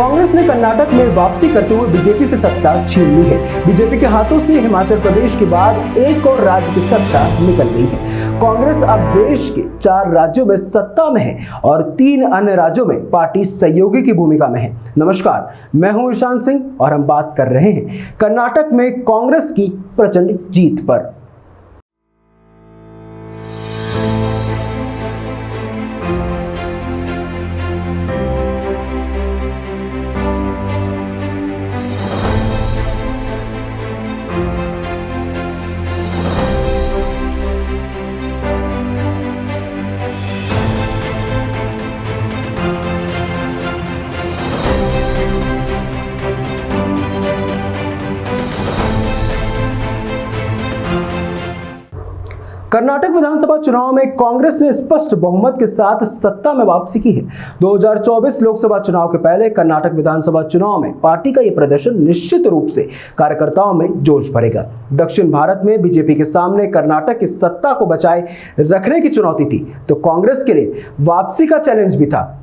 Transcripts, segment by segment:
कांग्रेस ने कर्नाटक में वापसी करते हुए बीजेपी से सत्ता छीन ली है। बीजेपी के हाथों से हिमाचल प्रदेश के बाद एक और राज्य की सत्ता निकल गई है। कांग्रेस अब देश के 4 राज्यों में सत्ता में है और 3 अन्य राज्यों में पार्टी सहयोगी की भूमिका में है। नमस्कार, मैं हूं ईशान सिंह और हम बात कर रहे हैं कर्नाटक में कांग्रेस की प्रचंड जीत पर। कर्नाटक विधानसभा चुनाव में कांग्रेस ने स्पष्ट बहुमत के साथ सत्ता में वापसी की है। 2024 लोकसभा चुनाव के पहले कर्नाटक विधानसभा चुनाव में पार्टी का यह प्रदर्शन निश्चित रूप से कार्यकर्ताओं में जोश भरेगा। दक्षिण भारत में बीजेपी के सामने कर्नाटक की सत्ता को बचाए रखने की चुनौती थी, तो कांग्रेस के लिए वापसी का चैलेंज भी था।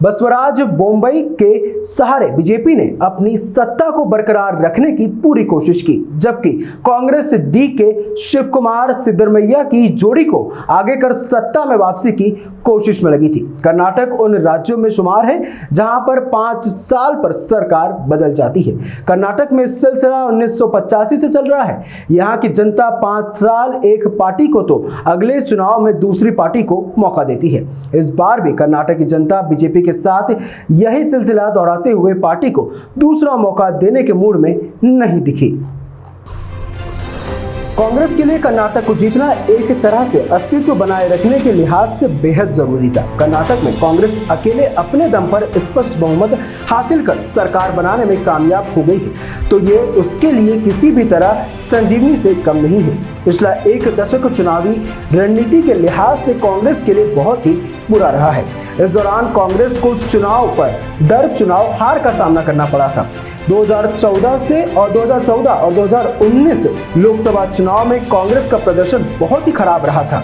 बसवराज बोम्मई के सहारे बीजेपी ने अपनी सत्ता को बरकरार रखने की पूरी कोशिश की, जबकि कांग्रेस डी के शिव कुमार सिद्धरमैया की जोड़ी को आगे कर सत्ता में वापसी की कोशिश में लगी थी। कर्नाटक उन राज्यों में शुमार है जहां पर 5 साल पर सरकार बदल जाती है। कर्नाटक में सिलसिला 1985 से चल रहा है। यहां की जनता 5 साल एक पार्टी को तो अगले चुनाव में दूसरी पार्टी को मौका देती है। इस बार भी कर्नाटक की जनता बीजेपी के साथ यही सिलसिला दोहराते हुए पार्टी को दूसरा मौका देने के मूड में नहीं दिखी। कांग्रेस के लिए कर्नाटक को जीतना एक तरह से अस्तित्व बनाए रखने के लिहाज से बेहद जरूरी था। कर्नाटक में कांग्रेस अकेले अपने दम पर स्पष्ट बहुमत हासिल कर सरकार बनाने में कामयाब हो गई है, तो ये उसके लिए किसी भी तरह संजीवनी से कम नहीं है। पिछला 1 दशक चुनावी रणनीति के लिहाज से कांग्रेस के लिए बहुत ही बुरा रहा है। इस दौरान कांग्रेस को चुनाव पर दर चुनाव हार का सामना करना पड़ा था। 2014 और 2019 लोकसभा चुनाव में कांग्रेस का प्रदर्शन बहुत ही खराब रहा था।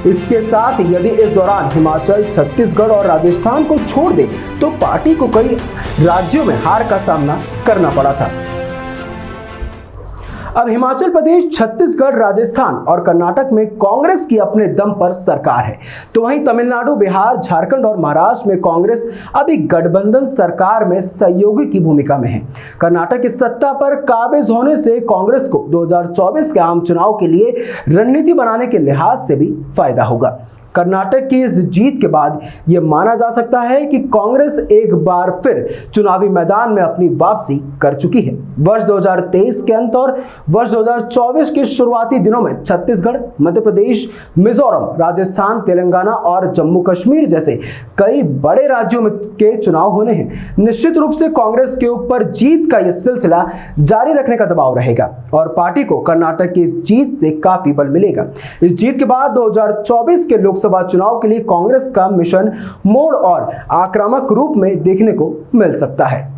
इसके साथ यदि इस दौरान हिमाचल, छत्तीसगढ़ और राजस्थान को छोड़ दे तो पार्टी को कई राज्यों में हार का सामना करना पड़ा था। अब हिमाचल प्रदेश, छत्तीसगढ़, राजस्थान और कर्नाटक में कांग्रेस की अपने दम पर सरकार है, तो वहीं तमिलनाडु, बिहार, झारखंड और महाराष्ट्र में कांग्रेस अभी गठबंधन सरकार में सहयोगी की भूमिका में है। कर्नाटक की सत्ता पर काबिज होने से कांग्रेस को 2024 के आम चुनाव के लिए रणनीति बनाने के लिहाज से भी फायदा होगा। कर्नाटक की इस जीत के बाद यह माना जा सकता है कि कांग्रेस एक बार फिर चुनावी मैदान में अपनी वापसी कर चुकी है। वर्ष 2023 के अंत और वर्ष 2024 के शुरुआती दिनों में छत्तीसगढ़, मध्य प्रदेश, मिजोरम, राजस्थान, तेलंगाना और जम्मू कश्मीर जैसे कई बड़े राज्यों में के चुनाव होने हैं। निश्चित रूप से कांग्रेस के ऊपर जीत का यह सिलसिला जारी रखने का दबाव रहेगा और पार्टी को कर्नाटक की इस जीत से काफी बल मिलेगा। इस जीत के बाद 2024 के लोकसभा चुनाव के लिए कांग्रेस का मिशन मोड़ और आक्रामक रूप में देखने को मिल सकता है।